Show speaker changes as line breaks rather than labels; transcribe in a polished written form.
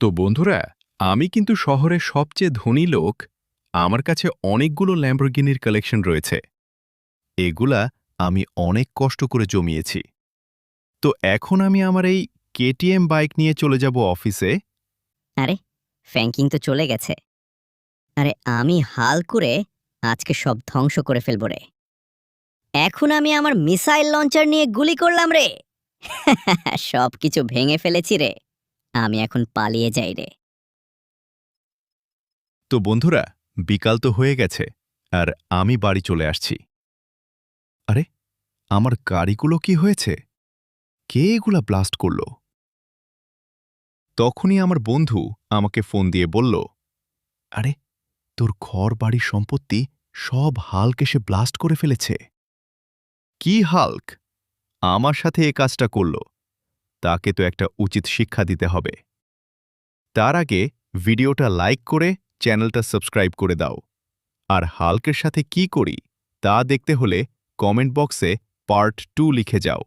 তো বন্ধুরা, আমি কিন্তু শহরের সবচেয়ে ধনী লোক। আমার কাছে অনেকগুলো ল্যাম্বরগিনির কালেকশন রয়েছে। এগুলা আমি অনেক কষ্ট করে জমিয়েছি। তো এখন আমি আমার এই কেটিএম বাইক নিয়ে চলে যাব অফিসে।
আরে, ফ্র্যাঙ্কিং তো চলে গেছে। আরে আমি হাল করে আজকে সব ধ্বংস করে ফেলবো রে। এখন আমি আমার মিসাইল লঞ্চার নিয়ে গুলি করলাম রে। সবকিছু ভেঙে ফেলেছি রে। আমি এখন পালিয়ে যাই রে।
তো বন্ধুরা, বিকাল তো হয়ে গেছে আর আমি বাড়ি চলে আসছি। আরে, আমার গাড়িগুলো কি হয়েছে? কে এগুলা ব্লাস্ট করল? তখনই আমার বন্ধু আমাকে ফোন দিয়ে বলল, আরে, তোর ঘর বাড়ির সম্পত্তি সব হাল্ক এসে ব্লাস্ট করে ফেলেছে। কি হাল্ক? আমার সাথে এ কাজটা করল? তাকে তো একটা উচিত শিক্ষা দিতে হবে। তার আগে ভিডিওটা লাইক করে চ্যানেলটা সাবস্ক্রাইব করে দাও। আর হাল্কের সাথে কি করি তা দেখতে হলে কমেন্ট বক্সে পার্ট 2 লিখে যাও।